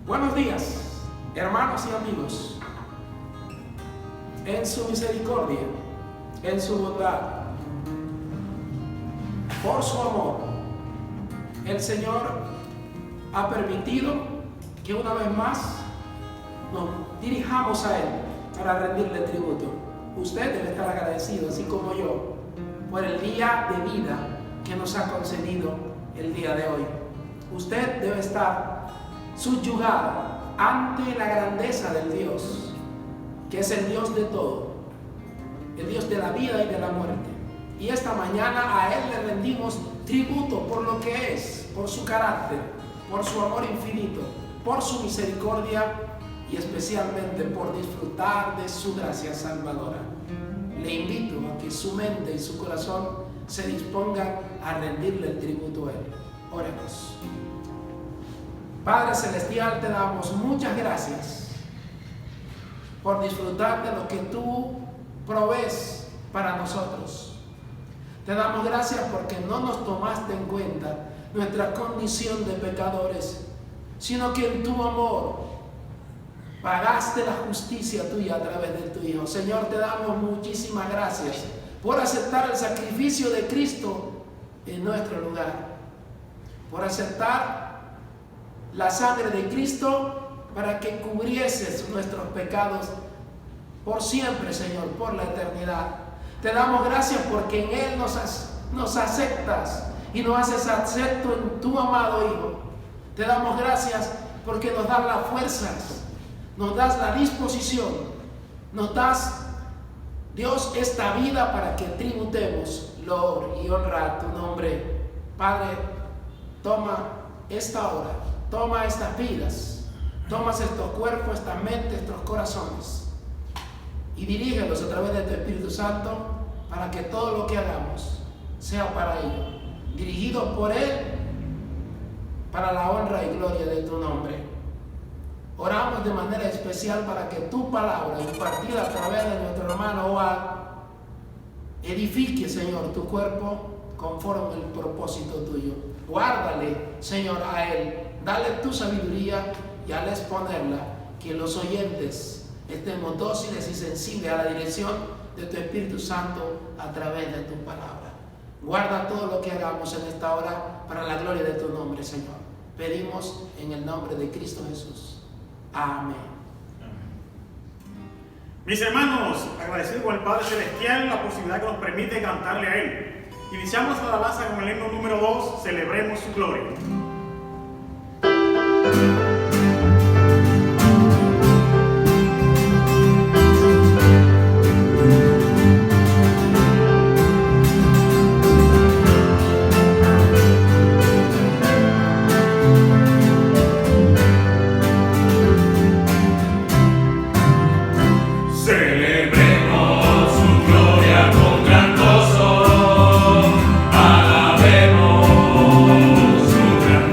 Buenos días, hermanos y amigos. En su misericordia, en su bondad, por su amor, el Señor ha permitido que una vez más nos dirijamos a Él para rendirle tributo. Usted debe estar agradecido, así como yo, por el día de vida que nos ha concedido el día de hoy. Usted debe estar subyugado ante la grandeza del Dios, que es el Dios de todo, el Dios de la vida y de la muerte. Y esta mañana a Él le rendimos tributo por lo que es, por su carácter, por su amor infinito, por su misericordia y especialmente por disfrutar de su gracia salvadora. Le invito a que su mente y su corazón se dispongan a rendirle el tributo a Él. Oremos. Padre Celestial, te damos muchas gracias por disfrutar de lo que tú provees para nosotros. Te damos gracias porque no nos tomaste en cuenta nuestra condición de pecadores, sino que en tu amor pagaste la justicia tuya a través de tu Hijo. Señor, te damos muchísimas gracias por aceptar el sacrificio de Cristo en nuestro lugar, por aceptar la sangre de Cristo para que cubrieses nuestros pecados por siempre, Señor, por la eternidad. Te damos gracias porque en Él nos aceptas y nos haces acepto en tu amado Hijo. Te damos gracias porque nos das las fuerzas, nos das la disposición, nos das, Dios, esta vida para que tributemos loor y honra a tu nombre. Padre, toma esta hora, toma estas vidas, tomas estos cuerpos, estas mentes, estos corazones y dirígelos a través de tu Espíritu Santo para que todo lo que hagamos sea para ello, dirigido por Él, para la honra y gloria de tu nombre. Oramos de manera especial para que tu palabra, impartida a través de nuestro hermano Oad, edifique, Señor, tu cuerpo conforme al propósito tuyo. Guárdale, Señor, a Él. Dale tu sabiduría y al exponerla, que los oyentes estemos dóciles y sensibles a la dirección de tu Espíritu Santo a través de tu palabra. Guarda todo lo que hagamos en esta hora para la gloria de tu nombre, Señor. Pedimos en el nombre de Cristo Jesús. Amén. Mis hermanos, agradecido con el Padre Celestial la posibilidad que nos permite cantarle a Él. Iniciamos la alabanza con el himno número 2, Celebremos su gloria. Alabemos su gran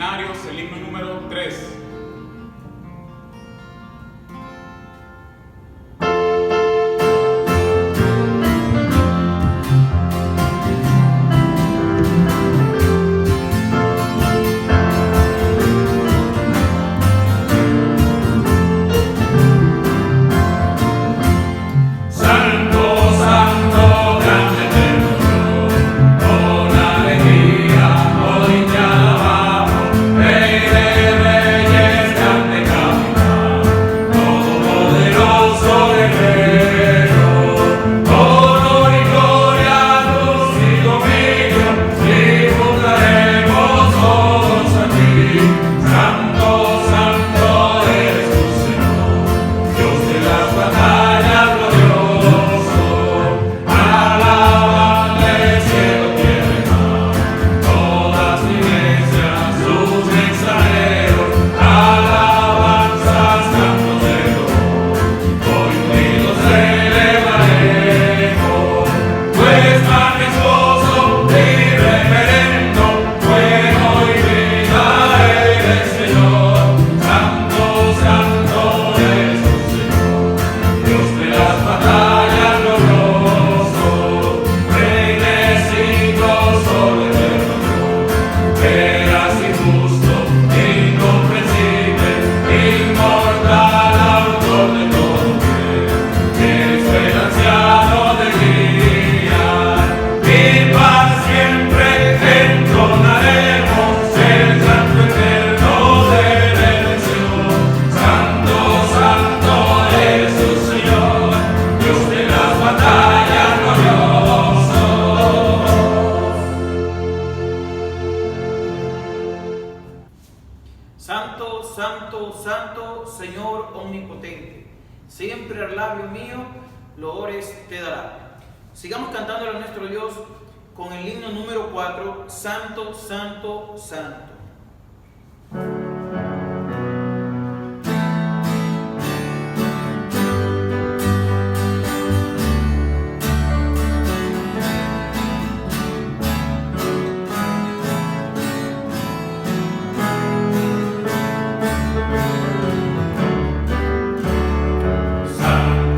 Seminarios, el himno número 3. Hoy te alabamos, Rey de Reyes, grande siempre al labio mío loores te dará. Sigamos cantándole a nuestro Dios con el himno número 4, Santo, Santo, Santo. Santo,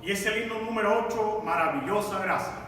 y es el himno número 8, Maravillosa Gracia.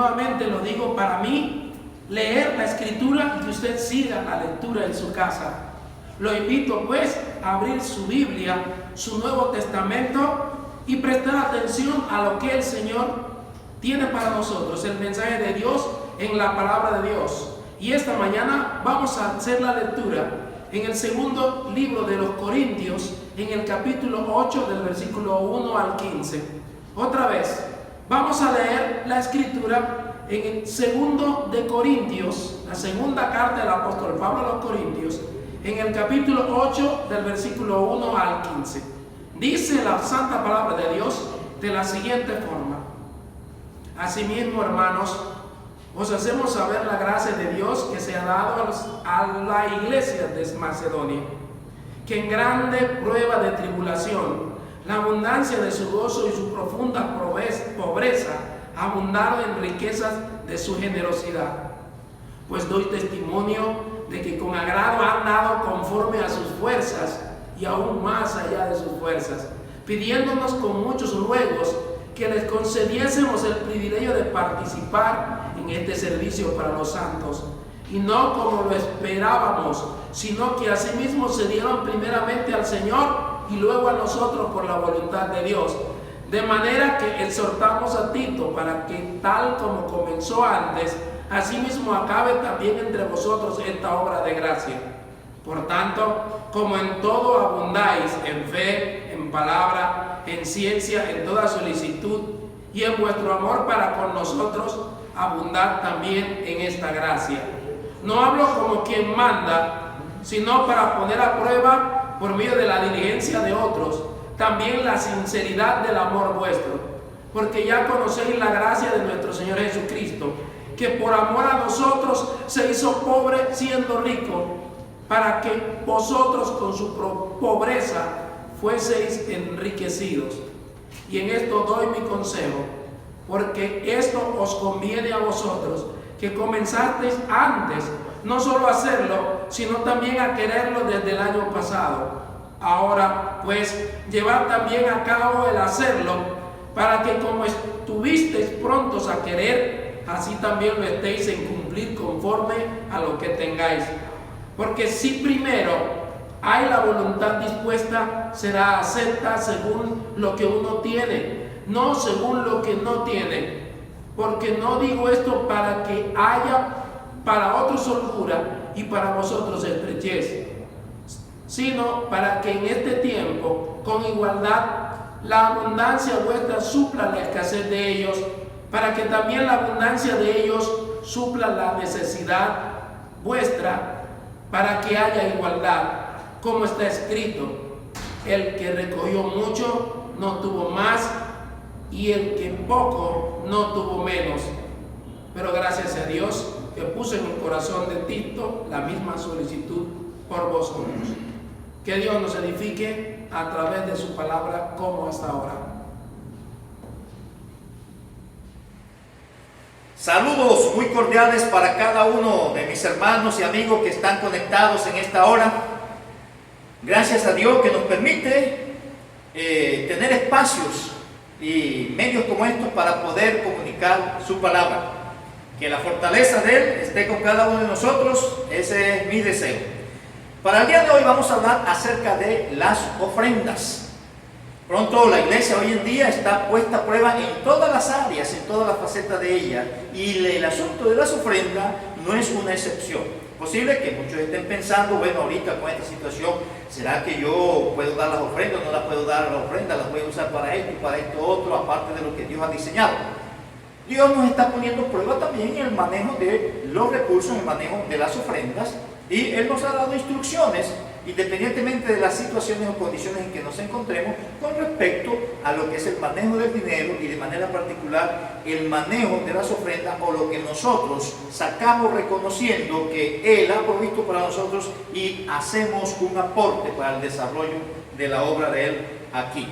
nuevamente lo digo, para mí, leer la escritura y que usted siga la lectura en su casa. Lo invito pues a abrir su Biblia, su Nuevo Testamento, y prestar atención a lo que el Señor tiene para nosotros, el mensaje de Dios en la palabra de Dios. Y esta mañana vamos a hacer la lectura en el segundo libro de los Corintios, en el capítulo 8 del versículo 1 al 15. Otra vez, vamos a leer la escritura en el segundo de Corintios, la segunda carta del apóstol Pablo a los Corintios, en el capítulo 8 del versículo 1 al 15. Dice la santa palabra de Dios de la siguiente forma: asimismo, hermanos, os hacemos saber la gracia de Dios que se ha dado a la iglesia de Macedonia, que en grande prueba de tribulación, la abundancia de su gozo y su profunda pobreza abundaron en riquezas de su generosidad. Pues doy testimonio de que con agrado han dado conforme a sus fuerzas y aún más allá de sus fuerzas, pidiéndonos con muchos ruegos que les concediésemos el privilegio de participar en este servicio para los santos, y no como lo esperábamos, sino que asimismo se dieron primeramente al Señor y luego a nosotros por la voluntad de Dios, De manera que exhortamos a Tito para que tal como comenzó antes, asimismo acabe también entre vosotros esta obra de gracia. Por tanto, como en todo abundáis, en fe, en palabra, en ciencia, en toda solicitud, y en vuestro amor para con nosotros, abundad también en esta gracia. No hablo como quien manda, sino para poner a prueba, por medio de la diligencia de otros, también la sinceridad del amor vuestro, porque ya conocéis la gracia de nuestro Señor Jesucristo, que por amor a nosotros se hizo pobre siendo rico, para que vosotros con su pobreza fueseis enriquecidos. Y en esto doy mi consejo, porque esto os conviene a vosotros, que comenzasteis antes, no solo a hacerlo, sino también a quererlo desde el año pasado. Ahora, pues, llevad también a cabo el hacerlo, para que como estuvisteis prontos a querer, así también lo estéis en cumplir conforme a lo que tengáis. Porque si primero hay la voluntad dispuesta, será acepta según lo que uno tiene, no según lo que no tiene. Porque no digo esto para que haya para otros holgura y para vosotros estrechez, sino para que en este tiempo, con igualdad, la abundancia vuestra supla la escasez de ellos, para que también la abundancia de ellos supla la necesidad vuestra, para que haya igualdad, como está escrito: el que recogió mucho no tuvo más, y el que poco no tuvo menos. Pero gracias a Dios que puso en el corazón de Tito la misma solicitud por vosotros. Que Dios nos edifique a través de su palabra como hasta ahora. Saludos muy cordiales para cada uno de mis hermanos y amigos que están conectados en esta hora. Gracias a Dios que nos permite tener espacios y medios como estos para poder comunicar su palabra. Que la fortaleza de Él esté con cada uno de nosotros, ese es mi deseo. Para el día de hoy vamos a hablar acerca de las ofrendas. Pronto la iglesia hoy en día está puesta a prueba en todas las áreas, en todas las facetas de ella, y el asunto de las ofrendas no es una excepción. Posible que muchos estén pensando, bueno, ahorita con esta situación, ¿será que yo puedo dar las ofrendas o no las puedo dar las ofrendas? ¿Las voy a usar para esto y para esto otro, aparte de lo que Dios ha diseñado? Dios nos está poniendo prueba también en el manejo de los recursos, en el manejo de las ofrendas, y Él nos ha dado instrucciones, independientemente de las situaciones o condiciones en que nos encontremos, con respecto a lo que es el manejo del dinero y de manera particular el manejo de las ofrendas, o lo que nosotros sacamos reconociendo que Él ha provisto para nosotros y hacemos un aporte para el desarrollo de la obra de Él aquí.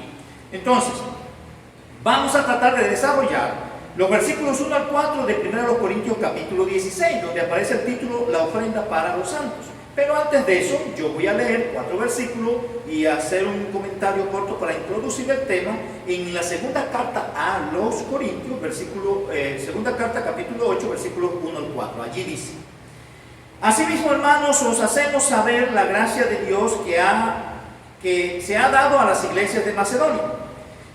Entonces, vamos a tratar de desarrollar los versículos 1 al 4 de 1 Corintios capítulo 16, donde aparece el título La ofrenda para los santos. Pero antes de eso, yo voy a leer 4 versículos y hacer un comentario corto para introducir el tema en la segunda carta a los Corintios, segunda carta capítulo 8, versículos 1 al 4. Allí dice: asimismo, hermanos, os hacemos saber la gracia de Dios que se ha dado a las iglesias de Macedonia,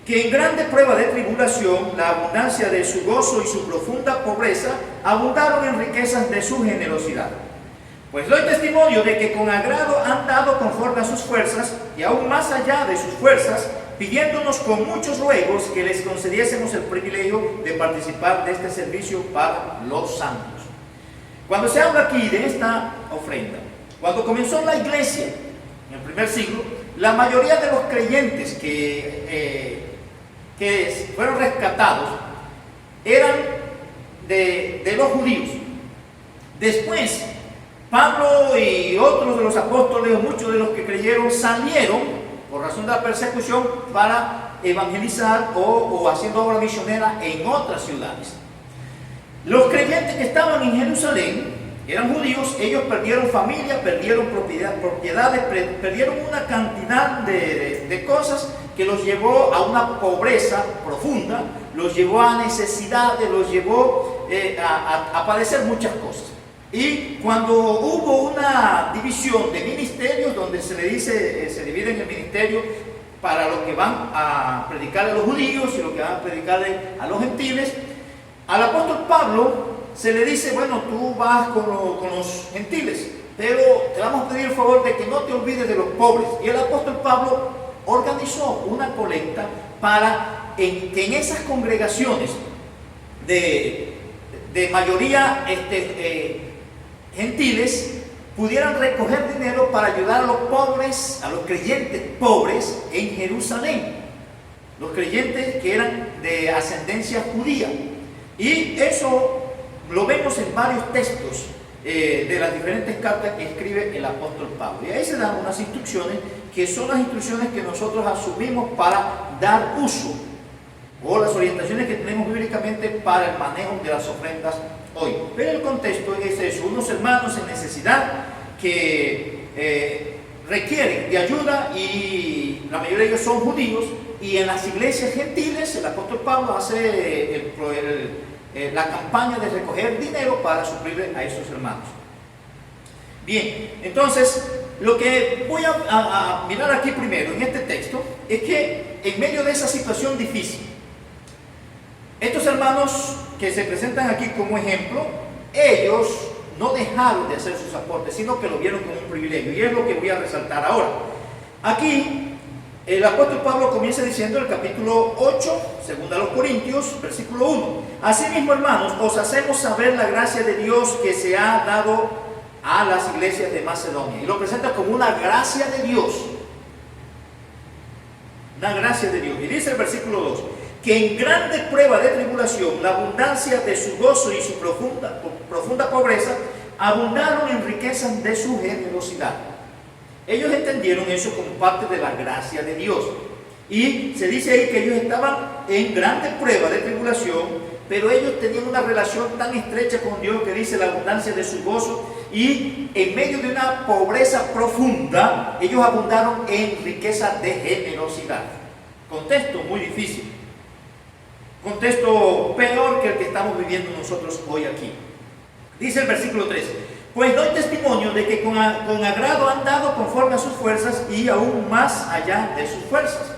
que en grande prueba de tribulación, la abundancia de su gozo y su profunda pobreza abundaron en riquezas de su generosidad. Pues doy testimonio de que con agrado han dado conforme a sus fuerzas, y aún más allá de sus fuerzas, pidiéndonos con muchos ruegos que les concediésemos el privilegio de participar de este servicio para los santos. Cuando se habla aquí de esta ofrenda, cuando comenzó la iglesia, en el primer siglo, la mayoría de los creyentes que fueron rescatados eran de los judíos. Después, Pablo y otros de los apóstoles, muchos de los que creyeron, salieron por razón de la persecución para evangelizar o haciendo obra misionera en otras ciudades. Los creyentes que estaban en Jerusalén eran judíos. Ellos perdieron familia, perdieron propiedades, perdieron una cantidad de cosas que los llevó a una pobreza profunda, los llevó a necesidades, los llevó a padecer muchas cosas. Y cuando hubo una división de ministerios, donde se divide en el ministerio, para los que van a predicar a los judíos y los que van a predicar a los gentiles. Al apóstol Pablo se le dice, bueno, tú vas con los gentiles, pero te vamos a pedir el favor de que no te olvides de los pobres. Y el apóstol Pablo organizó una colecta para que en esas congregaciones de mayoría gentiles pudieran recoger dinero para ayudar a los pobres, a los creyentes pobres en Jerusalén, los creyentes que eran de ascendencia judía. Y eso lo vemos en varios textos de las diferentes cartas que escribe el apóstol Pablo. Y ahí se dan unas instrucciones que son las instrucciones que nosotros asumimos para dar uso, o las orientaciones que tenemos bíblicamente para el manejo de las ofrendas hoy. Pero el contexto es eso: unos hermanos en necesidad que requieren de ayuda, y la mayoría de ellos son judíos, y en las iglesias gentiles el apóstol Pablo hace la campaña de recoger dinero para suplirle a esos hermanos. Bien, entonces lo que voy a mirar aquí primero en este texto es que en medio de esa situación difícil, estos hermanos que se presentan aquí como ejemplo, ellos no dejaron de hacer sus aportes, sino que lo vieron como un privilegio, y es lo que voy a resaltar ahora. Aquí el apóstol Pablo comienza diciendo en el capítulo 8, segunda a los Corintios, versículo 1: Asimismo, hermanos, os hacemos saber la gracia de Dios que se ha dado a las iglesias de Macedonia. Y lo presenta como una gracia de Dios. Una gracia de Dios. Y dice el versículo 2: que en grande prueba de tribulación, la abundancia de su gozo y su profunda pobreza abundaron en riquezas de su generosidad. Ellos entendieron eso como parte de la gracia de Dios. Y se dice ahí que ellos estaban en grande prueba de tribulación, pero ellos tenían una relación tan estrecha con Dios que dice la abundancia de su gozo, y en medio de una pobreza profunda, ellos abundaron en riqueza de generosidad. Contexto muy difícil. Contexto peor que el que estamos viviendo nosotros hoy aquí. Dice el versículo 3: Pues doy testimonio de que con agrado han dado conforme a sus fuerzas y aún más allá de sus fuerzas.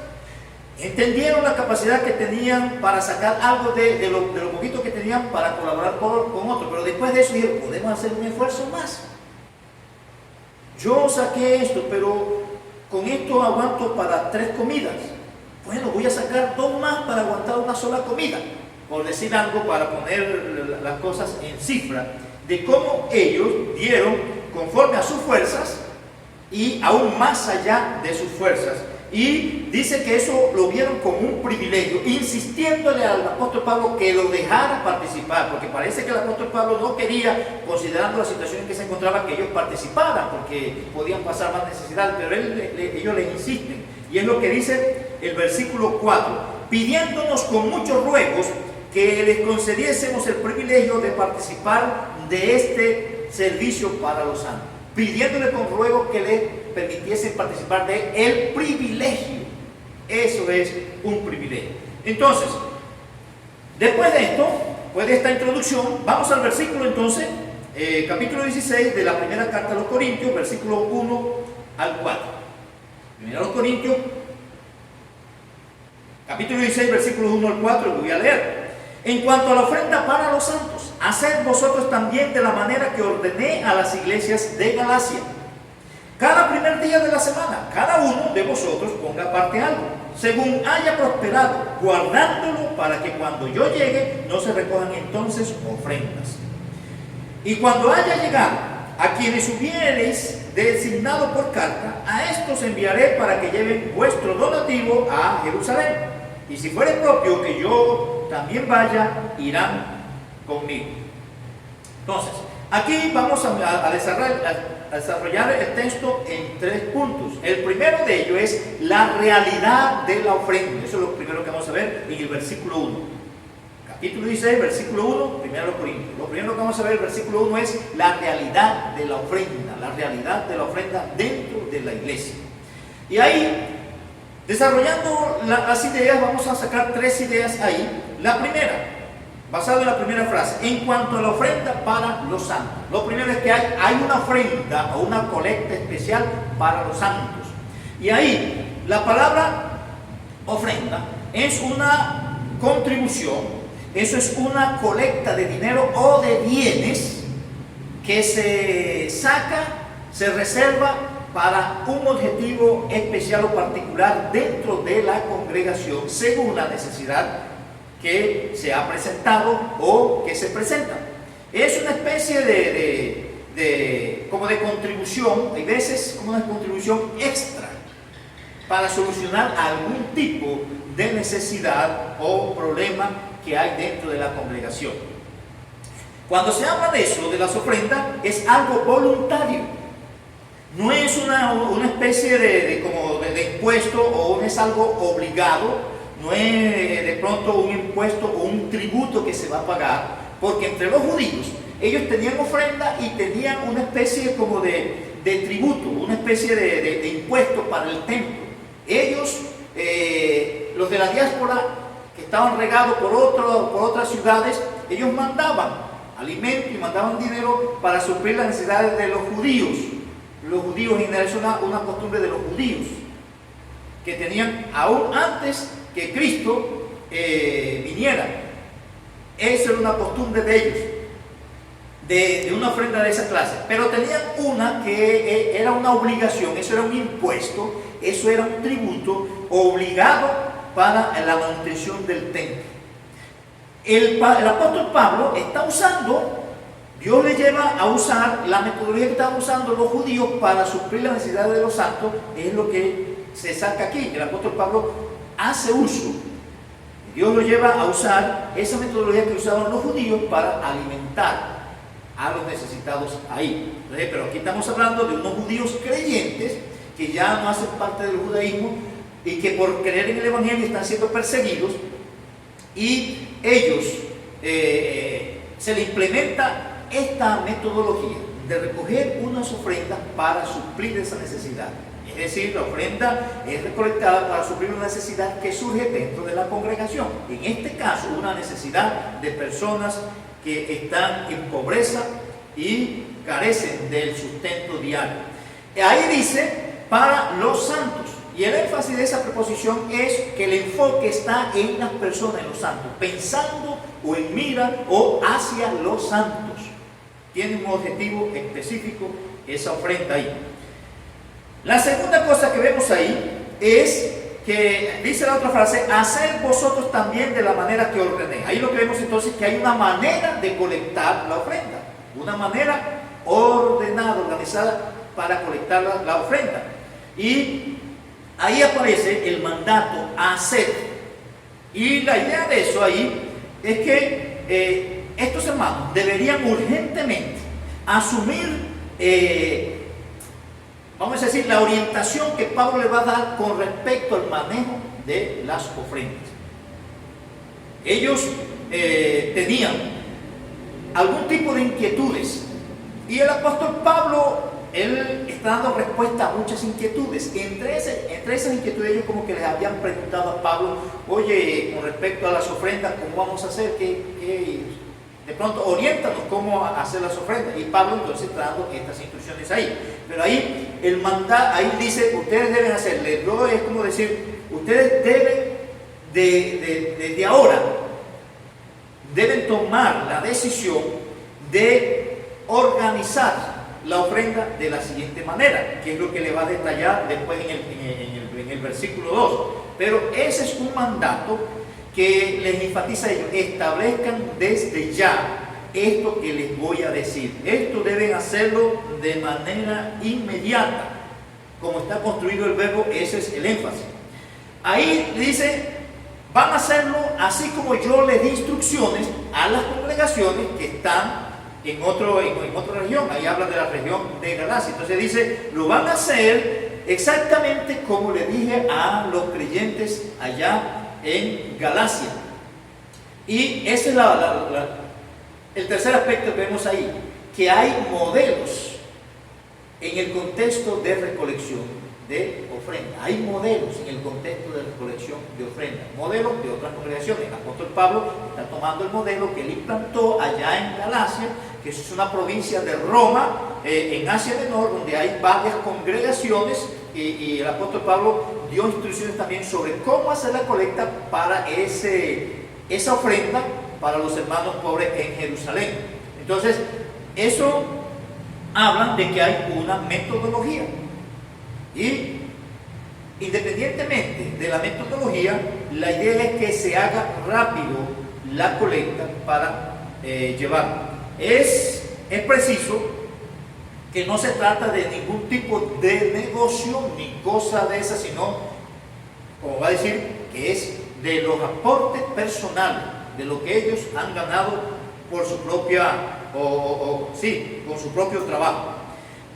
Entendieron la capacidad que tenían para sacar algo de lo poquito que tenían para colaborar con otros, pero después de eso dijeron: podemos hacer un esfuerzo más. Yo saqué esto, pero con esto aguanto para 3 comidas. Bueno, voy a sacar 2 más para aguantar una sola comida, por decir algo, para poner las cosas en cifra, de cómo ellos dieron conforme a sus fuerzas y aún más allá de sus fuerzas. Y dice que eso lo vieron como un privilegio, insistiéndole al apóstol Pablo que lo dejara participar, porque parece que el apóstol Pablo no quería, considerando la situación en que se encontraba, que ellos participaran, porque podían pasar más necesidad, pero ellos les insisten. Y es lo que dice el versículo 4: pidiéndonos con muchos ruegos que les concediésemos el privilegio de participar de este servicio para los santos. Pidiéndole con ruego que les permitiesen participar de el privilegio. Eso es un privilegio. Entonces, después de esto, después de esta introducción, vamos al versículo entonces, capítulo 16 de la primera carta a los Corintios, versículo 1 al 4. Primera a los Corintios, capítulo 16, versículos 1 al 4, lo voy a leer. En cuanto a la ofrenda para los santos, haced vosotros también de la manera que ordené a las iglesias de Galacia. Cada primer día de la semana, cada uno de vosotros ponga aparte algo, según haya prosperado, guardándolo para que cuando yo llegue no se recojan entonces ofrendas. Y cuando haya llegado, a quienes hubiereis designado por carta, a estos enviaré para que lleven vuestro donativo a Jerusalén. Y si fuere propio que yo también vaya, irán conmigo. Entonces, aquí vamos a desarrollar el texto en 3 puntos. El primero de ellos es la realidad de la ofrenda. Eso es lo primero que vamos a ver en el versículo 1. Capítulo 16, versículo 1, primero los Corintios. Lo primero que vamos a ver en el versículo 1 es la realidad de la ofrenda. La realidad de la ofrenda dentro de la iglesia. Y ahí, desarrollando las ideas, vamos a sacar 3 ideas ahí. La primera, basado en la primera frase, en cuanto a la ofrenda para los santos. Lo primero es que hay una ofrenda o una colecta especial para los santos. Y ahí, la palabra ofrenda es una contribución, eso es una colecta de dinero o de bienes que se saca, se reserva para un objetivo especial o particular dentro de la congregación según la necesidad que se ha presentado o que se presenta. Es una especie como de contribución, hay veces como una contribución extra para solucionar algún tipo de necesidad o problema que hay dentro de la congregación. Cuando se habla de eso, de las ofrendas, es algo voluntario. No es una especie de impuesto o no es algo obligado, no es de pronto un impuesto o un tributo que se va a pagar, porque entre los judíos ellos tenían ofrenda y tenían una especie como de tributo, una especie de impuesto para el templo. Ellos, los de la diáspora que estaban regados por otras ciudades, ellos mandaban alimento y mandaban dinero para suplir las necesidades de los judíos. Los judíos en general es una costumbre de los judíos que tenían aún antes que Cristo viniera. Esa era una costumbre de ellos, de una ofrenda de esa clase. Pero tenían una que era una obligación, eso era un impuesto, eso era un tributo obligado para la manutención del templo. El apóstol Pablo está usando, Dios le lleva a usar la metodología que estaban usando los judíos para suplir las necesidades de los santos, es lo que se saca aquí. El apóstol Pablo hace uso, Dios lo lleva a usar esa metodología que usaban los judíos para alimentar a los necesitados ahí. Entonces, pero aquí estamos hablando de unos judíos creyentes que ya no hacen parte del judaísmo y que por creer en el evangelio están siendo perseguidos, y ellos se les implementa esta metodología de recoger unas ofrendas para suplir esa necesidad. Es decir, la ofrenda es recolectada para suplir una necesidad que surge dentro de la congregación. En este caso, una necesidad de personas que están en pobreza y carecen del sustento diario. Ahí dice, para los santos. Y el énfasis de esa preposición es que el enfoque está en las personas, en los santos, pensando o en mira o hacia los santos. Tiene un objetivo específico esa ofrenda ahí. La segunda cosa que vemos ahí es que dice la otra frase, haced vosotros también de la manera que ordené. Ahí lo que vemos entonces que hay una manera de colectar la ofrenda, una manera ordenada, organizada para colectar la ofrenda. Y ahí aparece el mandato hacer. Y la idea de eso ahí es que estos hermanos deberían urgentemente asumir, vamos a decir, la orientación que Pablo le va a dar con respecto al manejo de las ofrendas. Ellos tenían algún tipo de inquietudes y el apóstol Pablo, él está dando respuesta a muchas inquietudes. Entre esas inquietudes, ellos como que les habían preguntado a Pablo, oye, con respecto a las ofrendas, ¿cómo vamos a hacer? De pronto, oriéntanos cómo hacer las ofrendas. Y Pablo entonces está dando estas instrucciones ahí. Pero ahí, ahí dice, ustedes deben hacerle. Luego es como decir, ustedes deben, desde ahora, deben tomar la decisión de organizar la ofrenda de la siguiente manera, que es lo que le va a detallar después en el versículo 2. Pero ese es un mandato que les enfatiza a ellos, establezcan desde ya esto que les voy a decir. Esto deben hacerlo de manera inmediata. Como está construido el verbo, ese es el énfasis. Ahí dice, van a hacerlo así como yo les di instrucciones a las congregaciones que están en otra región. Ahí habla de la región de Galacia. Entonces dice, lo van a hacer exactamente como le dije a los creyentes allá en Galacia. Y ese es el tercer aspecto que vemos ahí, que hay modelos en el contexto de recolección de ofrenda. Hay modelos en el contexto de recolección de ofrenda, modelos de otras congregaciones. El apóstol Pablo está tomando el modelo que él implantó allá en Galacia, que es una provincia de Roma, en Asia Menor, donde hay varias congregaciones, y el apóstol Pablo dio instrucciones también sobre cómo hacer la colecta para esa ofrenda para los hermanos pobres en Jerusalén. Entonces, eso habla de que hay una metodología. Y independientemente de la metodología, la idea es que se haga rápido la colecta para llevarlo. Es preciso que no se trata de ningún tipo de negocio ni cosa de esa, sino, como va a decir, que es de los aportes personales, de lo que ellos han ganado por su propia, con su propio trabajo.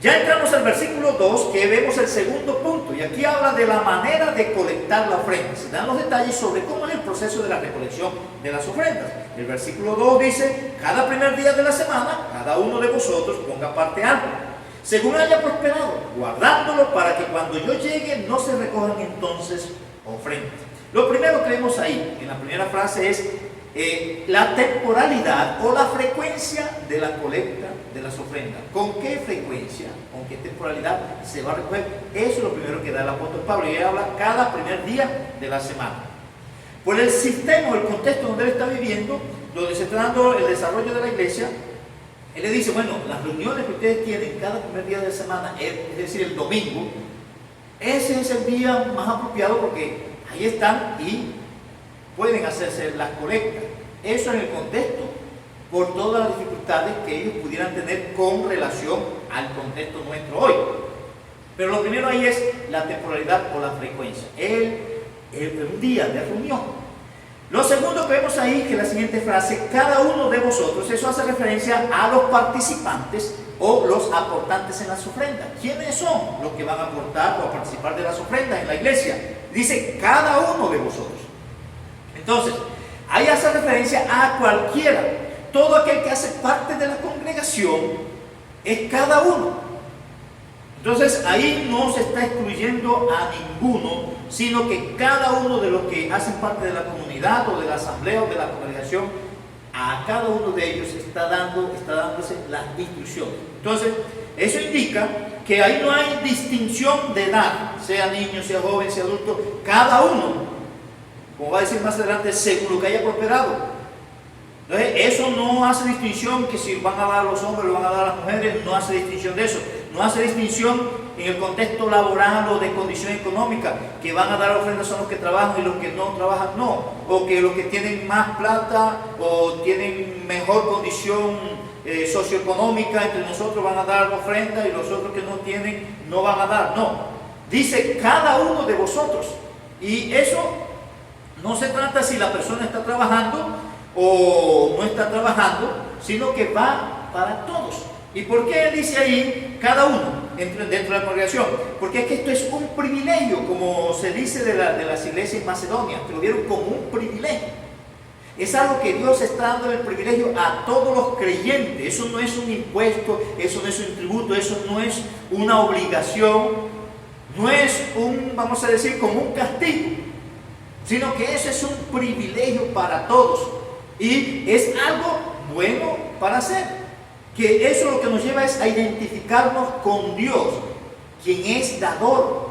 Ya entramos al versículo 2, que vemos el segundo punto, y aquí habla de la manera de colectar la ofrenda. Se dan los detalles sobre cómo es el proceso de la recolección de las ofrendas. El versículo 2 dice: cada primer día de la semana, cada uno de vosotros ponga aparte algo, según haya prosperado, guardándolo para que cuando yo llegue no se recojan entonces ofrendas. Lo primero que vemos ahí, en la primera frase, es la temporalidad o la frecuencia de la colecta de las ofrendas. ¿Con qué frecuencia, con qué temporalidad se va a recoger? Eso es lo primero que da el apóstol Pablo, y él habla cada primer día de la semana. Por el sistema o el contexto donde él está viviendo, donde se está dando el desarrollo de la iglesia, él le dice: bueno, las reuniones que ustedes tienen cada primer día de la semana, es decir, el domingo, ese es el día más apropiado porque ahí están y pueden hacerse las colectas. Eso en el contexto, por todas las dificultades que ellos pudieran tener con relación al contexto nuestro hoy. Pero lo primero ahí es la temporalidad o la frecuencia, un día de reunión. Lo segundo que vemos ahí, que la siguiente frase: cada uno de vosotros, eso hace referencia a los participantes o los aportantes en las ofrendas. ¿Quiénes son los que van a aportar o a participar de las ofrendas en la iglesia? Dice: cada uno de vosotros. Entonces, ahí hace referencia a cualquiera. Todo aquel que hace parte de la congregación es cada uno. Entonces, ahí no se está excluyendo a ninguno, sino que cada uno de los que hacen parte de la comunidad o de la asamblea o de la congregación, a cada uno de ellos está dándose la instrucción. Entonces, eso indica que ahí no hay distinción de edad, sea niño, sea joven, sea adulto. Cada uno, como va a decir más adelante, según lo que haya prosperado. Entonces, eso no hace distinción que si van a dar a los hombres, lo van a dar a las mujeres, no hace distinción de eso. No hace distinción en el contexto laboral o de condición económica, que van a dar ofrendas son los que trabajan y los que no trabajan no. O que los que tienen más plata o tienen mejor condición socioeconómica entre nosotros van a dar ofrenda y los otros que no tienen no van a dar. No. Dice: cada uno de vosotros. Y eso no se trata si la persona está trabajando o no está trabajando, sino que va para todos. ¿Y por qué dice ahí cada uno dentro de la congregación? Porque es que esto es un privilegio, como se dice de las iglesias en Macedonia, que lo vieron como un privilegio. Es algo que Dios está dando el privilegio a todos los creyentes. Eso no es un impuesto, eso no es un tributo, eso no es una obligación, no es vamos a decir, como un castigo, sino que eso es un privilegio para todos. Y es algo bueno para hacer. Que eso lo que nos lleva es a identificarnos con Dios, quien es dador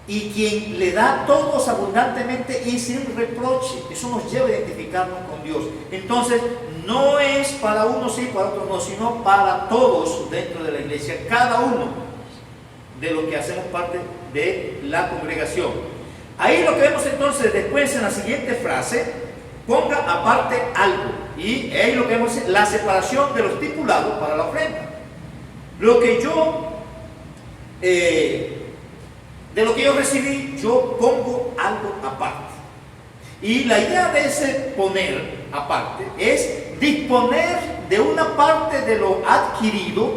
y quien le da a todos abundantemente y sin reproche. Eso nos lleva a identificarnos con Dios. Entonces, no es para unos sí, para otros no, sino para todos dentro de la iglesia, cada uno de los que hacemos parte de la congregación. Ahí lo que vemos entonces después en la siguiente frase: ponga aparte algo. Y ahí lo que vemos es la separación de los estipulados para la ofrenda. Lo que yo de lo que yo recibí, yo pongo algo aparte. Y la idea de ese poner aparte es disponer de una parte de lo adquirido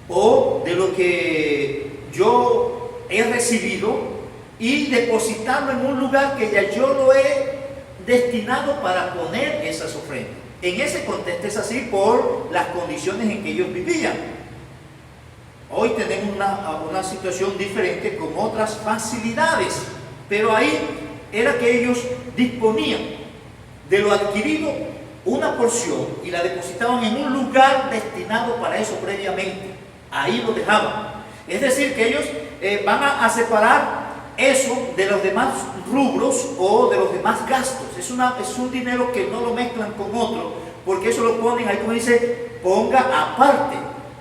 o de lo que yo he recibido y depositarlo en un lugar que ya yo lo he destinado para poner esas ofrendas. En ese contexto es así por las condiciones en que ellos vivían. Hoy tenemos una situación diferente con otras facilidades, pero ahí era que ellos disponían de lo adquirido una porción y la depositaban en un lugar destinado para eso previamente. Ahí lo dejaban. Es decir, que ellos van a separar eso de los demás rubros o de los demás gastos. Es un dinero que no lo mezclan con otro, porque eso lo ponen ahí como dice, ponga aparte.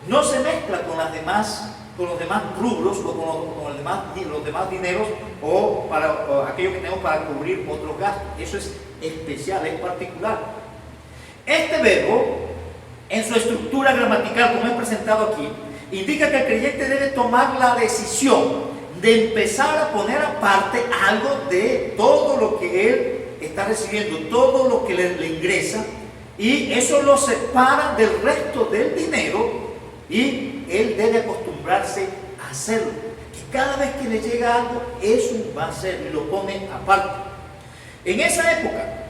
No se mezcla con los demás rubros o con los demás dineros o aquello que tenemos para cubrir otros gastos. Eso es especial, es particular. Este verbo, en su estructura gramatical, como es presentado aquí, indica que el creyente debe tomar la decisión de empezar a poner aparte algo de todo lo que él está recibiendo, todo lo que le ingresa, y eso lo separa del resto del dinero, y él debe acostumbrarse a hacerlo. Que cada vez que le llega algo, eso va a ser, y lo pone aparte. En esa época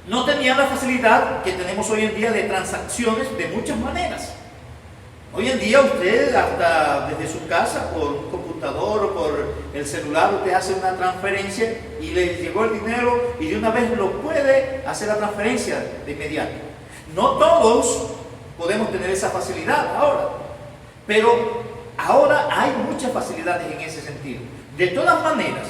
no tenían la facilidad que tenemos hoy en día de transacciones de muchas maneras. Hoy en día usted hasta desde su casa por un computador o por el celular usted hace una transferencia y le llegó el dinero y de una vez lo puede hacer la transferencia de inmediato. No todos podemos tener esa facilidad ahora, pero ahora hay muchas facilidades en ese sentido. De todas maneras,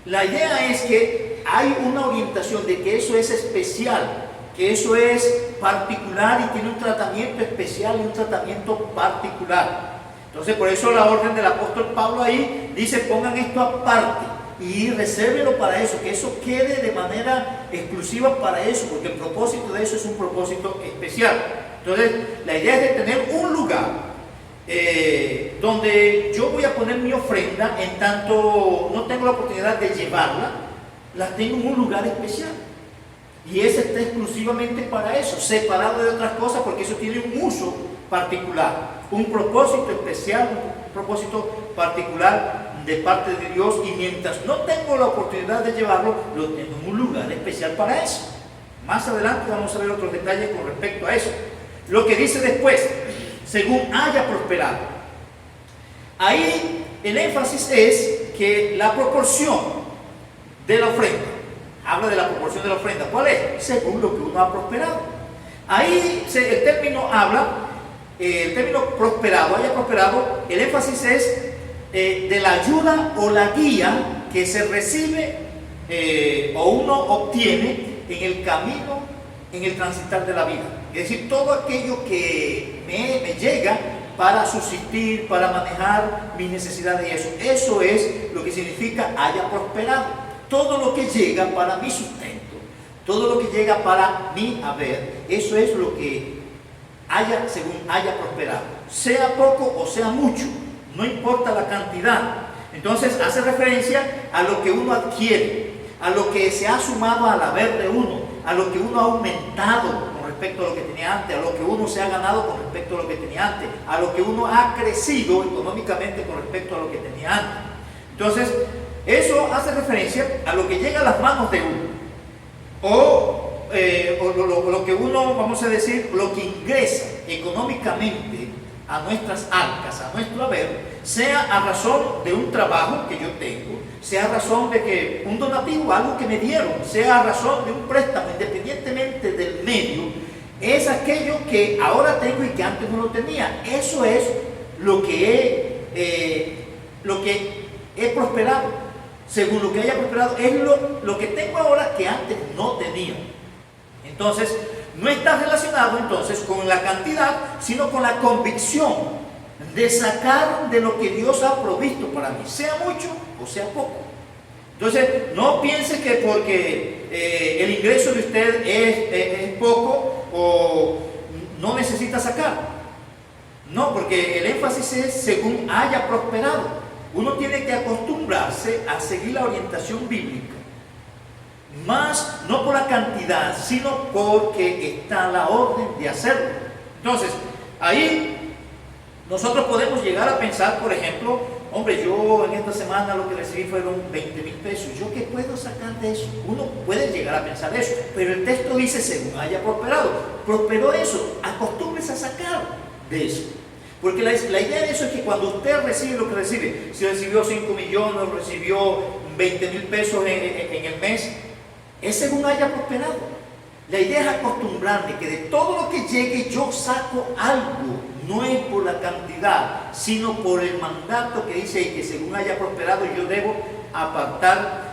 la idea es que hay una orientación de que eso es especial, que eso es particular y tiene un tratamiento especial y un tratamiento particular. Entonces, por eso la orden del apóstol Pablo ahí dice, pongan esto aparte y resérvenlo para eso, que eso quede de manera exclusiva para eso, porque el propósito de eso es un propósito especial. Entonces, la idea es de tener un lugar donde yo voy a poner mi ofrenda, en tanto no tengo la oportunidad de llevarla, la tengo en un lugar especial. Y ese está exclusivamente para eso, separado de otras cosas, porque eso tiene un uso particular, un propósito especial, un propósito particular de parte de Dios. Y mientras no tengo la oportunidad de llevarlo, lo tengo en un lugar especial para eso. Más adelante vamos a ver otros detalles con respecto a eso. Lo que dice después, según haya prosperado. Ahí el énfasis es que la proporción de la ofrenda, habla de la proporción de la ofrenda. ¿Cuál es? Según lo que uno ha prosperado. Ahí el término prosperado, haya prosperado, el énfasis es de la ayuda o la guía que se recibe o uno obtiene en el camino, en el transitar de la vida. Es decir, todo aquello que me llega para subsistir, para manejar mis necesidades y eso. Eso es lo que significa haya prosperado. Todo lo que llega para mi sustento, todo lo que llega para mi haber, eso es lo que haya, según haya prosperado. Sea poco o sea mucho, no importa la cantidad. Entonces hace referencia a lo que uno adquiere, a lo que se ha sumado al haber de uno, a lo que uno ha aumentado con respecto a lo que tenía antes, a lo que uno se ha ganado con respecto a lo que tenía antes, a lo que uno ha crecido económicamente con respecto a lo que tenía antes. Entonces, eso hace referencia a lo que llega a las manos de uno, o lo que uno, vamos a decir, lo que ingresa económicamente a nuestras arcas, a nuestro haber, sea a razón de un trabajo que yo tengo, sea a razón de que un donativo, algo que me dieron, sea a razón de un préstamo, independientemente del medio, es aquello que ahora tengo y que antes no lo tenía. Eso es lo que he prosperado. Según lo que haya prosperado, es lo que tengo ahora que antes no tenía. Entonces, no está relacionado entonces con la cantidad, sino con la convicción de sacar de lo que Dios ha provisto para mí, sea mucho o sea poco. Entonces, no piense que porque el ingreso de usted es poco o no necesita sacar. No, porque el énfasis es según haya prosperado. Uno tiene que acostumbrarse a seguir la orientación bíblica, más no por la cantidad, sino porque está la orden de hacerlo. Entonces, ahí nosotros podemos llegar a pensar, por ejemplo, hombre, yo en esta semana lo que recibí fueron 20,000 pesos, ¿yo qué puedo sacar de eso? Uno puede llegar a pensar eso, pero el texto dice según haya prosperado. Prosperó eso, acostúmbrese a sacar de eso. Porque la idea de eso es que cuando usted recibe lo que recibe, si recibió 5 millones, recibió 20,000 pesos en el mes, es según haya prosperado. La idea es acostumbrarme que de todo lo que llegue yo saco algo, no es por la cantidad, sino por el mandato que dice que según haya prosperado yo debo apartar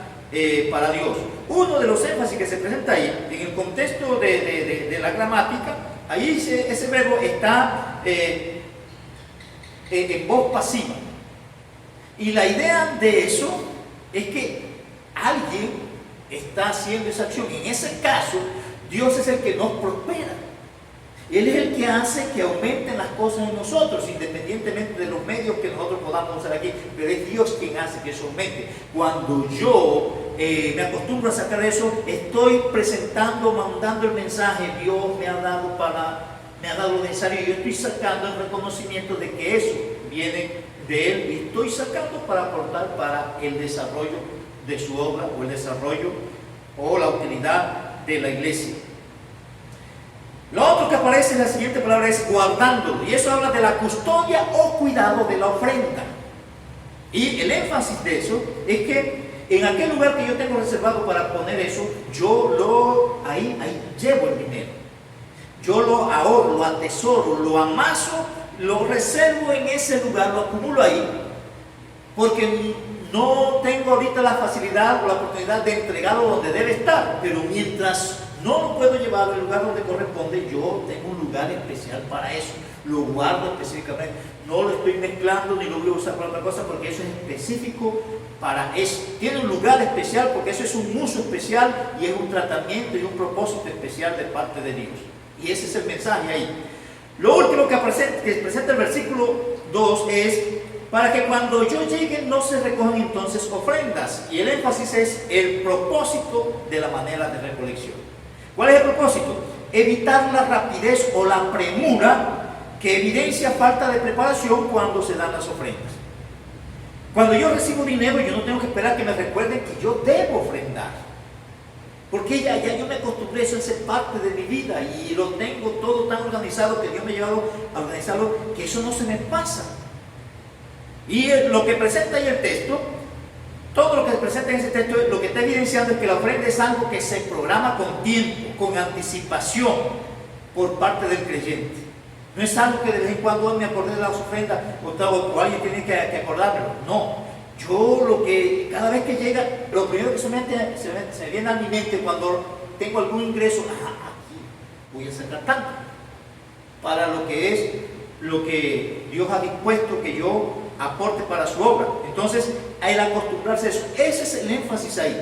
para Dios. Uno de los énfasis que se presenta ahí, en el contexto de la gramática, ahí ese verbo está en voz pasiva. Y la idea de eso es que alguien está haciendo esa acción. En ese caso, Dios es el que nos prospera. Él es el que hace que aumenten las cosas en nosotros, independientemente de los medios que nosotros podamos usar aquí. Pero es Dios quien hace que eso aumente. Cuando yo me acostumbro a sacar eso, estoy presentando, mandando el mensaje. Dios me ha dado lo necesario y yo estoy sacando el reconocimiento de que eso viene de Él y estoy sacando para aportar para el desarrollo de su obra o el desarrollo o la utilidad de la iglesia. Lo otro que aparece en la siguiente palabra es guardándolo, y eso habla de la custodia o cuidado de la ofrenda. Y el énfasis de eso es que en aquel lugar que yo tengo reservado para poner eso, yo ahí llevo el dinero. Yo lo ahorro, lo atesoro, lo amaso, lo reservo en ese lugar, lo acumulo ahí, porque no tengo ahorita la facilidad o la oportunidad de entregarlo donde debe estar, pero mientras no lo puedo llevar al lugar donde corresponde, yo tengo un lugar especial para eso, lo guardo específicamente, no lo estoy mezclando ni lo voy a usar para otra cosa, porque eso es específico para eso, tiene un lugar especial porque eso es un uso especial y es un tratamiento y un propósito especial de parte de Dios, y ese es el mensaje ahí. Lo último que presenta el versículo 2 es para que cuando yo llegue no se recojan entonces ofrendas, y el énfasis es el propósito de la manera de recolección. ¿Cuál es el propósito? Evitar la rapidez o la premura que evidencia falta de preparación cuando se dan las ofrendas. Cuando yo recibo dinero, yo no tengo que esperar que me recuerden que yo debo ofrendar, porque ya yo me acostumbré, eso a ser parte de mi vida y lo tengo todo tan organizado que Dios me ha llevado a organizarlo, que eso no se me pasa. Y lo que presenta ahí el texto, todo lo que se presenta en ese texto, lo que está evidenciando es que la ofrenda es algo que se programa con tiempo, con anticipación por parte del creyente. No es algo que de vez en cuando me acordé de las ofrendas o alguien tiene que acordármelo. No, yo cada vez que llega, lo primero que se viene a mi mente cuando tengo algún ingreso, aquí voy a sacar tanto para lo que Dios ha dispuesto que yo aporte para su obra. Entonces, el acostumbrarse a eso, ese es el énfasis ahí,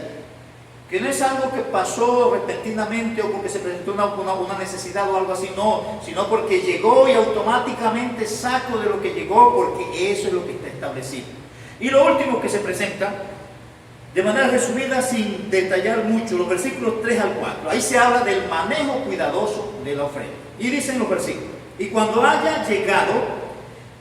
que no es algo que pasó repentinamente o porque se presentó una necesidad o algo así, no, sino porque llegó y automáticamente saco de lo que llegó, porque eso es lo que está establecido. Y lo último que se presenta, de manera resumida, sin detallar mucho, los versículos 3 al 4, ahí se habla del manejo cuidadoso de la ofrenda, y dicen los versículos: y cuando haya llegado,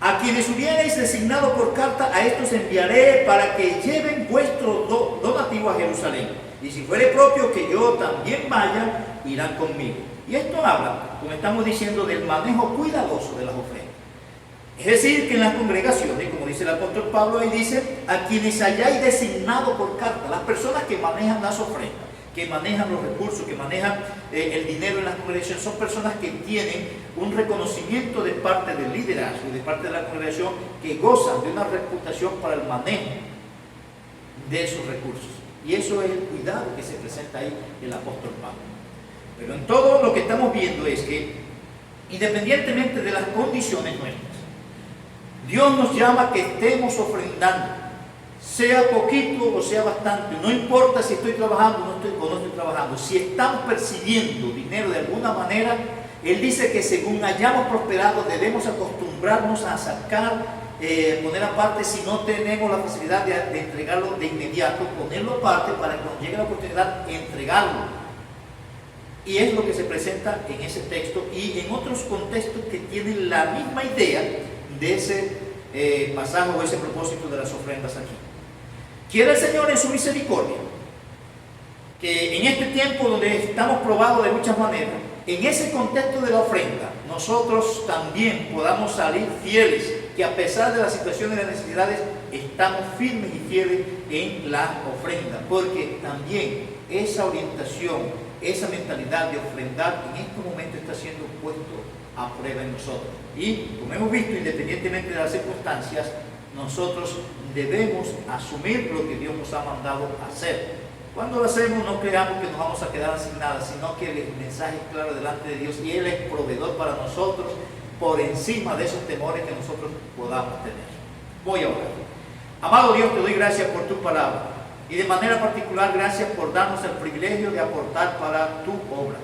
a quienes hubierais designado por carta, a estos enviaré para que lleven vuestro donativo a Jerusalén. Y si fuere propio que yo también vaya, irán conmigo. Y esto habla, como estamos diciendo, del manejo cuidadoso de las ofrendas. Es decir, que en las congregaciones, como dice el apóstol Pablo, ahí dice, a quienes hayáis designado por carta, las personas que manejan las ofrendas, que manejan los recursos, que manejan el dinero en las congregaciones, son personas que tienen un reconocimiento de parte del liderazgo y de parte de la congregación, que gozan de una reputación para el manejo de esos recursos. Y eso es el cuidado que se presenta ahí el apóstol Pablo. Pero en todo lo que estamos viendo es que, independientemente de las condiciones nuestras, Dios nos llama a que estemos ofrendando, sea poquito o sea bastante, no importa si estoy trabajando o no estoy trabajando. Si estamos percibiendo dinero de alguna manera, Él dice que según hayamos prosperado debemos acostumbrarnos a sacar, poner aparte, si no tenemos la facilidad de entregarlo de inmediato, ponerlo aparte para que cuando llegue la oportunidad entregarlo. Y es lo que se presenta en ese texto y en otros contextos que tienen la misma idea de ese pasaje o ese propósito de las ofrendas aquí. Quiere el Señor en su misericordia que en este tiempo donde estamos probados de muchas maneras, en ese contexto de la ofrenda, nosotros también podamos salir fieles, que a pesar de las situaciones de necesidades, estamos firmes y fieles en la ofrenda, porque también esa orientación, esa mentalidad de ofrendar en este momento está siendo puesto a prueba en nosotros. Y como hemos visto, independientemente de las circunstancias, nosotros debemos asumir lo que Dios nos ha mandado hacer. Cuando lo hacemos, no creamos que nos vamos a quedar sin nada, sino que el mensaje es claro delante de Dios y Él es proveedor para nosotros por encima de esos temores que nosotros podamos tener. Voy a orar. Amado Dios, te doy gracias por tu palabra y de manera particular gracias por darnos el privilegio de aportar para tu obra.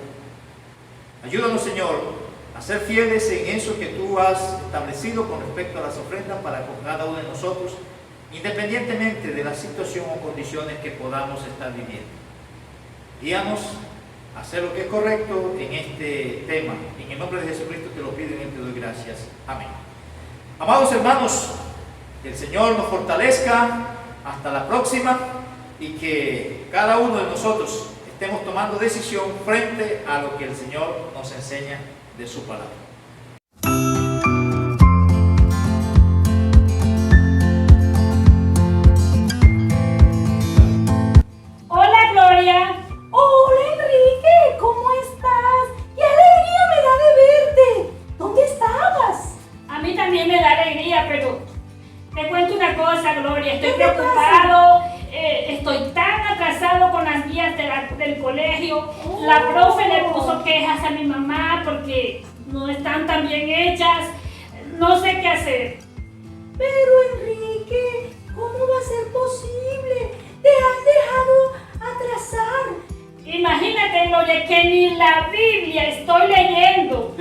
Ayúdanos, Señor, a ser fieles en eso que tú has establecido con respecto a las ofrendas para con cada uno de nosotros, independientemente de la situación o condiciones que podamos estar viviendo. Guíanos a hacer lo que es correcto en este tema. En el nombre de Jesucristo te lo pido y en él te doy gracias. Amén. Amados hermanos, que el Señor nos fortalezca. Hasta la próxima y que cada uno de nosotros estemos tomando decisión frente a lo que el Señor nos enseña de su palabra. Hola Gloria. Hola Enrique, ¿cómo estás? ¡Qué alegría me da de verte! ¿Dónde estabas? A mí también me da alegría, pero te cuento una cosa, Gloria, estoy ¿Qué te preocupado, estoy tan atrasado con las guías del colegio. La profe le puso quejas a mi mamá porque no están tan bien hechas, no sé qué hacer. Pero Enrique, ¿cómo va a ser posible? Te has dejado atrasar. Imagínate, Gloria, que ni la Biblia estoy leyendo.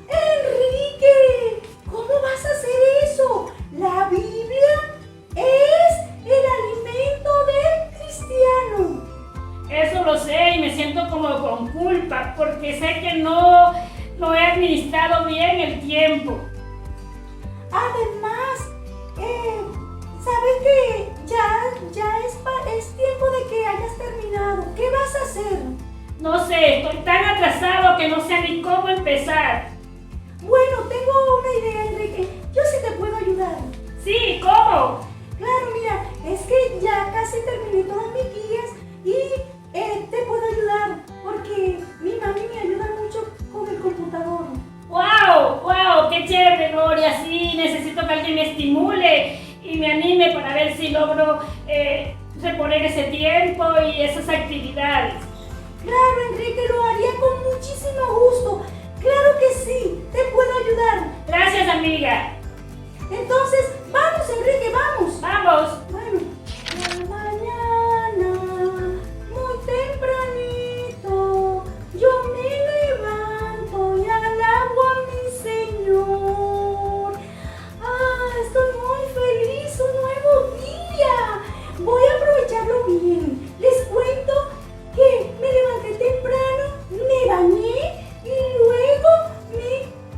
Enrique, ¿cómo vas a hacer eso? La Biblia es el alimento del cristiano. Eso lo sé y me siento como con culpa porque sé que no he administrado bien el tiempo. Además, ¿sabes qué? Ya es tiempo de que hayas terminado. ¿Qué vas a hacer? No sé, estoy tan atrasado que no sé ni cómo empezar. Bueno, tengo una idea, Enrique. Yo sí te puedo ayudar. Sí, ¿cómo? Claro, mira, es que ya casi terminé todas mis guías y te puedo ayudar porque mi mami me ayuda mucho con el computador. ¡Wow! ¡Wow! ¡Qué chévere, Gloria! Sí, necesito que alguien me estimule y me anime para ver si logro reponer ese tiempo y esas actividades. Claro, Enrique, lo haría con muchísimo gusto. Claro que sí, te puedo ayudar. Gracias, amiga. Entonces, vamos, Enrique, vamos. ¡Vamos! Bueno, la mañana, muy tempranito, yo me levanto y alabo a mi Señor. Estoy muy feliz, un nuevo día. Voy a aprovecharlo bien. Les cuento que me levanté temprano, me bañé y luego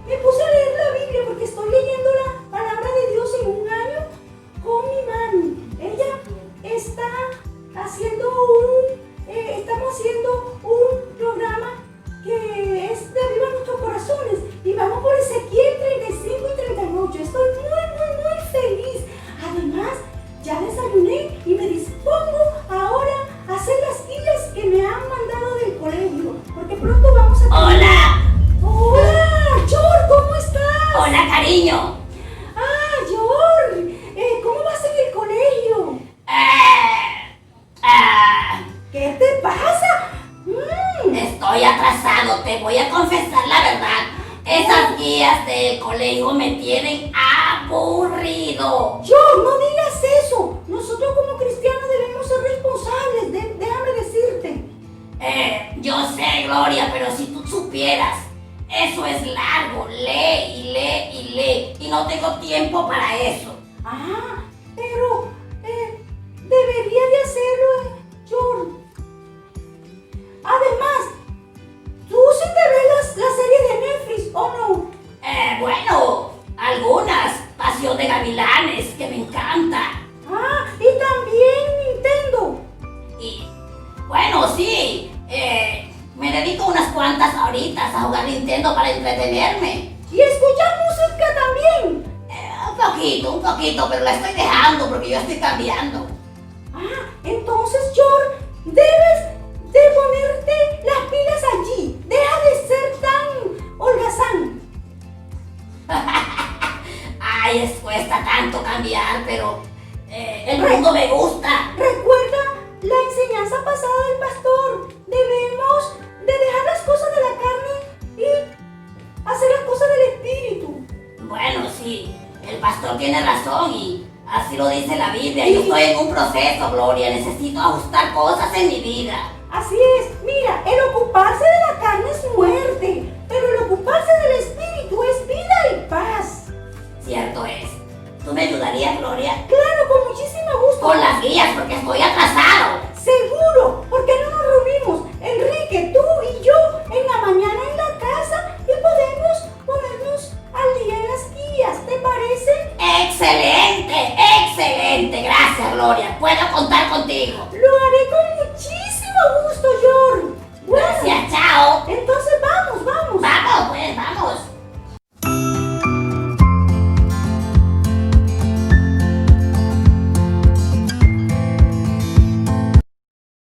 me puse a leer la Biblia porque estoy leyendo la palabra de Dios en un año con mi mami. Ella está estamos haciendo un programa que es de Aviva Nuestros Corazones y vamos por Ezequiel 35 y 38. Estoy muy feliz. Además, ya desayuné y me dispongo ahora a hacer las guías que me han mandado del colegio porque pronto vamos a... ¡Hola! ¡Hola! ¡Yor! ¿Cómo estás? ¡Hola, cariño! ¡Yor! ¿Cómo vas en el colegio? ¿Qué te pasa? Estoy atrasado, te voy a confesar la verdad. Esas guías del colegio me tienen aburrido. ¡Yor, no digas eso! Nosotros como cristianos debemos ser responsables, déjame decirte. Yo sé, Gloria, pero si tú supieras, eso es largo, lee y lee y lee, y no tengo tiempo para eso. Pero debería de hacerlo, Yor. Además, ¿tú sí te ves las series de Netflix o no? Bueno, algunas, Pasión de Gavilanes, que me encanta. Y también Nintendo. Y, bueno, sí, me dedico unas cuantas horitas a jugar Nintendo para entretenerme. ¿Y escuchar música también? Un poquito, pero la estoy dejando porque yo estoy cambiando. Entonces, Yor, debes de ponerte las pilas allí. Deja de ser tan holgazán. Ay, cuesta tanto tanto cambiar, pero el mundo me gusta. Recuerda la enseñanza pasada del pastor. Debemos de dejar las cosas de la carne y hacer las cosas del espíritu. Bueno, sí, el pastor tiene razón y así lo dice la Biblia. Yo estoy en un proceso, Gloria, necesito ajustar cosas en mi vida. Así es. Mira, el